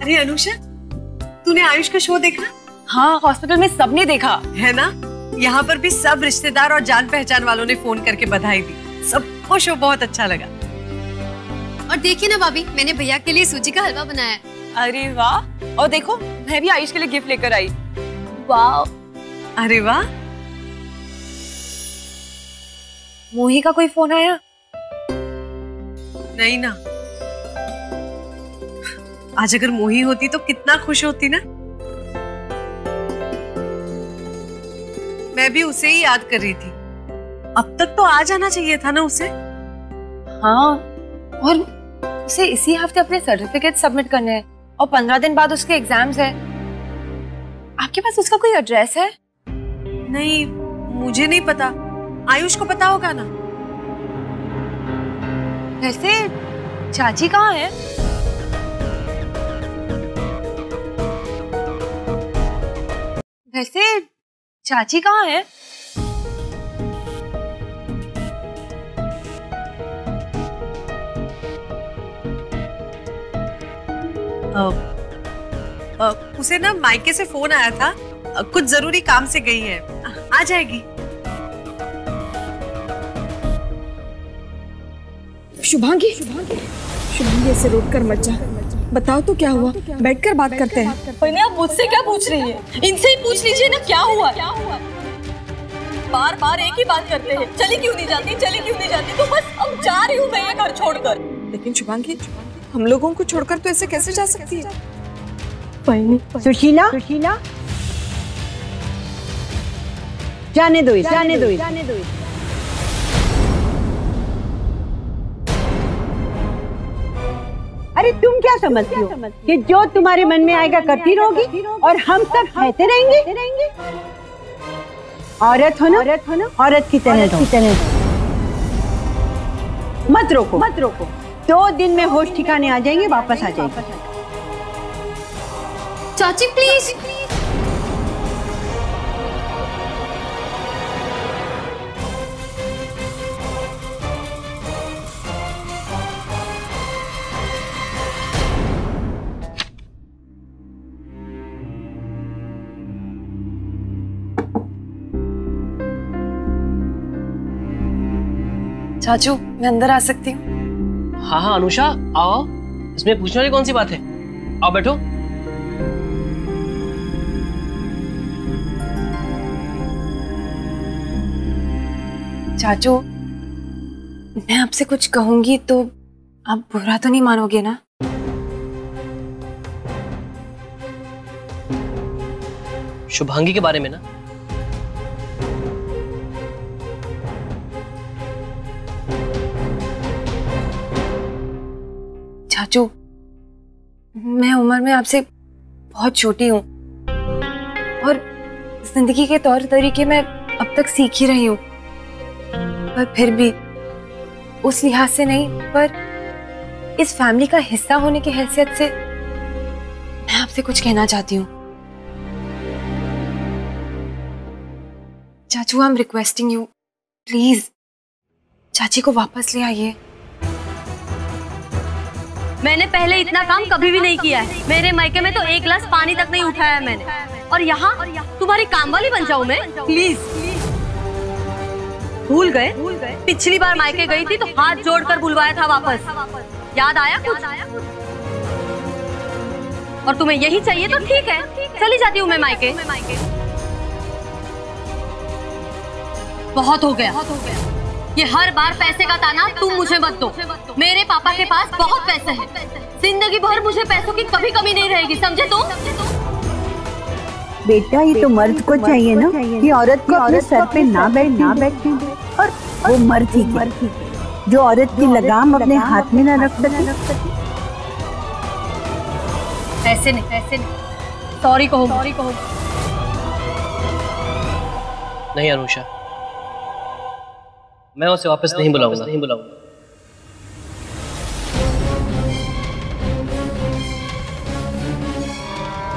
अरे अनुषा, तूने आयुष का शो देखा? हाँ, हॉस्पिटल में सबने देखा है ना। यहाँ पर भी सब रिश्तेदार और जान पहचान वालों ने फोन करके बधाई दी। सबको शो बहुत अच्छा लगा। और देखिए ना भाभी, मैंने भैया के लिए सूजी का हलवा बनाया है। अरे वाह, और देखो मैं भी आयुष के लिए गिफ्ट लेकर आई। वाह, अरे वाह। मोही का कोई फोन आया? नहीं ना। आज अगर मोही होती तो कितना खुश होती ना। मैं भी उसे ही याद कर रही थी। अब तक तो आ जाना चाहिए था ना उसे। हाँ, और उसे इसी हफ्ते अपने सर्टिफिकेट सबमिट करने हैं और 15 दिन बाद उसके एग्जाम्स है। आपके पास उसका कोई एड्रेस है? नहीं, मुझे नहीं पता। आयुष को पता होगा ना। वैसे चाची कहाँ है? वैसे चाची कहाँ है? उसे ना मायके से फोन आया था। कुछ जरूरी काम से गई है। आ जाएगी। शुभांगी, ऐसे रोक कर मत जा। बताओ तो क्या हुआ, बैठकर बात करते हैं। पहले आप मुझसे क्या पूछ रही है? इनसे ही पूछ लीजिए ना, क्या हुआ? बार बार एक ही बात करते हैं। चली क्यों नहीं जाती? तो बस अब जा रही हूँ मैं ये घर छोड़कर। लेकिन शुभांगी, हम लोगों को छोड़कर तो ऐसे कैसे जा सकती है? सुशीला, जाने दो। अरे तुम क्या समझती हो कि जो तुम्हारे मन में आएगा करती रहोगी और हम सब सहते रहेंगे? औरत हो ना, औरत की तरह रहो। मत रोको। 2 दिन में होश ठिकाने आ जाएंगे, वापस आ जाएंगे। चाची प्लीज। चाचू, मैं अंदर आ सकती हूँ? हाँ अनुषा, आओ। इसमें पूछने वाली कौन सी बात है? आओ बैठो। चाचू, मैं आपसे कुछ कहूंगी तो आप बुरा तो नहीं मानोगे ना? शुभांगी के बारे में ना? चाचू, मैं उम्र में आपसे बहुत छोटी हूँ और जिंदगी के तौर तरीके मैं अब तक सीख ही रही हूँ, पर फिर भी उस लिहाज से नहीं, पर इस फैमिली का हिस्सा होने की हैसियत से मैं आपसे कुछ कहना चाहती हूँ। चाचू, I am requesting you, please चाची को वापस ले आइए। मैंने पहले इतना काम कभी भी नहीं किया है। मेरे मायके में तो 1 गिलास पानी तक नहीं उठाया मैंने, और यहाँ तुम्हारी काम वाली बन जाऊँ मैं? प्लीज। भूल गए? पिछली बार मायके गई थी तो हाथ जोड़कर बुलवाया था वापस। याद आया कुछ? और तुम्हें यही चाहिए तो ठीक है, चली जाती हूँ मैं मायके। बहुत हो गया। ये हर बार पैसे का ताना तुम मुझे मत दो। मेरे पापा के पास बहुत पैसे हैं। जिंदगी भर मुझे पैसों की कभी कमी नहीं रहेगी, समझे तुम? बेटा, ये तो मर्द को चाहिए ना कि औरत को अपने सर पे ना बैठने दे, और वो मर्द ही जो औरत की लगाम अपने हाथ में ना रख सके। ऐसे नहीं। सॉरी कहो। नहीं अनुषा, मैं उसे वापस नहीं बुलाऊंगा।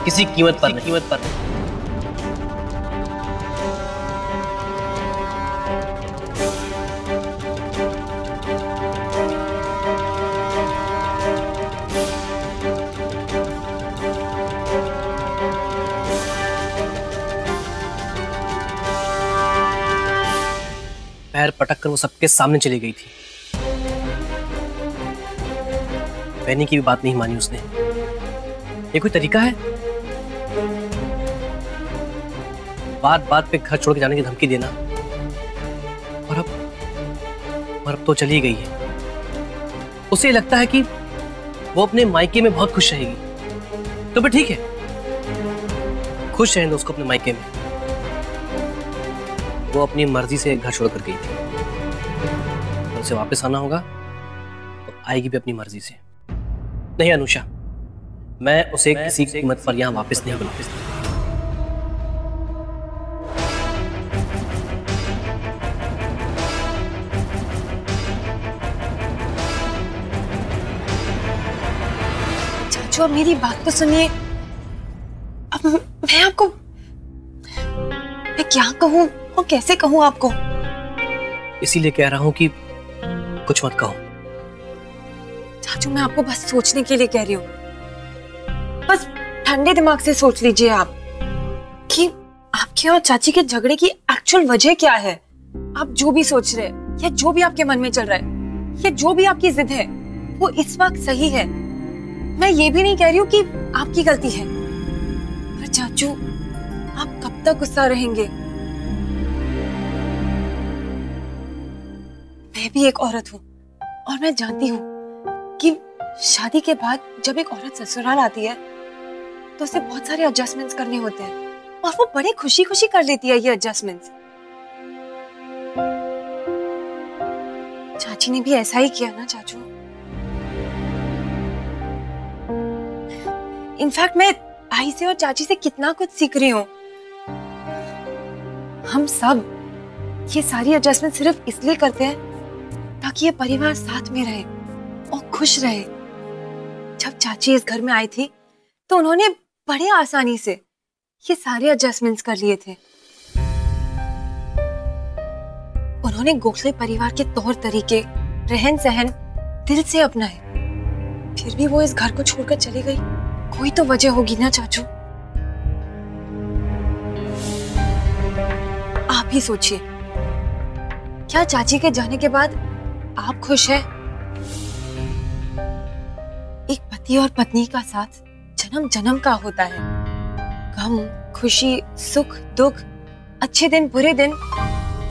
किसी कीमत पर नहीं। पैर पटक कर वो सबके सामने चली गई थी। बहनी की भी बात नहीं मानी उसने। ये कोई तरीका है? बात बात पे घर छोड़ के जाने की धमकी देना। और अब तो चली गई है। उसे लगता है कि वो अपने मायके में बहुत खुश रहेगी। तो भी ठीक है, खुश रहने दो उसको अपने मायके में। वो अपनी मर्जी से घर छोड़कर गई थी। तो उसे वापस आना होगा तो आएगी भी अपनी मर्जी से। नहीं अनुषा, मैं उसे किसी कीमत पर यहाँ वापस नहीं बुला सकती। चाचू अब मेरी बात तो सुनिए। अब मैं आपको मैं क्या कहूँ और कैसे कहूँ आपको? इसीलिए कह रहा हूँ कि कुछ मत कहो। चाचू मैं आपको बस सोचने के लिए कह रही हूँ। बस ठंडे दिमाग से सोच लीजिए आप कि आपके और चाची के झगड़े की एक्चुअल वजह क्या है। आप जो भी सोच रहे हैं या जो भी आपके मन में चल रहा है या जो भी आपकी जिद है वो इस वक्त सही है। मैं ये भी नहीं कह रही हूँ कि आपकी गलती है, पर चाचू आप कब तक गुस्सा रहेंगे? मैं भी एक औरत हूँ और मैं जानती हूँ कि शादी के बाद जब एक औरत ससुराल आती है तो उसे बहुत सारे एडजस्टमेंट्स करने होते हैं और वो बड़े खुशी खुशी कर लेती है ये एडजस्टमेंट्स। चाची ने भी ऐसा ही किया ना चाचू। इनफैक्ट मैं भाई से और चाची से कितना कुछ सीख रही हूँ। हम सब ये सारी एडजस्टमेंट सिर्फ इसलिए करते हैं ताकि ये परिवार साथ में रहे और खुश रहे। जब चाची इस घर में आई थी तो उन्होंने बड़े आसानी से ये सारे एडजस्टमेंट्स कर लिए थे। उन्होंने गोखले परिवार के तौर तरीके, रहन सहन दिल से अपनाए। फिर भी वो इस घर को छोड़कर चली गई। कोई तो वजह होगी ना चाचू। आप ही सोचिए, क्या चाची के जाने के बाद आप खुश हैं? एक पति और पत्नी का साथ जन्म जन्म का होता है। गम, खुशी, सुख, दुख, अच्छे दिन, बुरे दिन,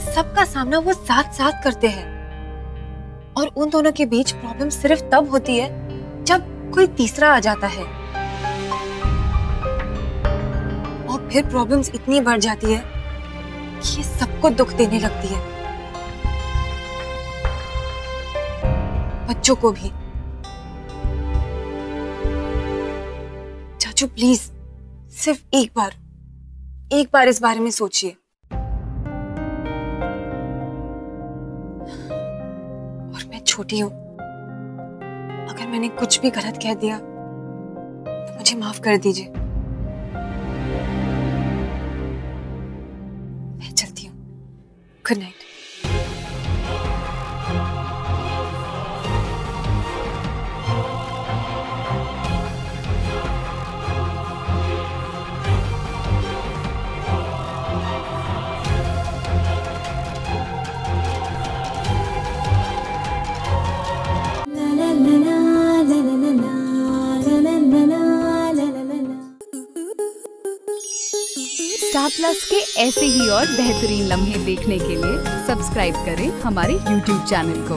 सबका सामना वो साथ साथ करते हैं। और उन दोनों के बीच प्रॉब्लम सिर्फ तब होती है जब कोई तीसरा आ जाता है और फिर प्रॉब्लम्स इतनी बढ़ जाती है कि ये सबको दुख देने लगती है, बच्चों को भी। चाचू प्लीज सिर्फ एक बार इस बारे में सोचिए। और मैं छोटी हूं, अगर मैंने कुछ भी गलत कह दिया तो मुझे माफ कर दीजिए। मैं चलती हूँ। Good night. स्टार प्लस के ऐसे ही और बेहतरीन लम्हे देखने के लिए सब्सक्राइब करें हमारे YouTube चैनल को।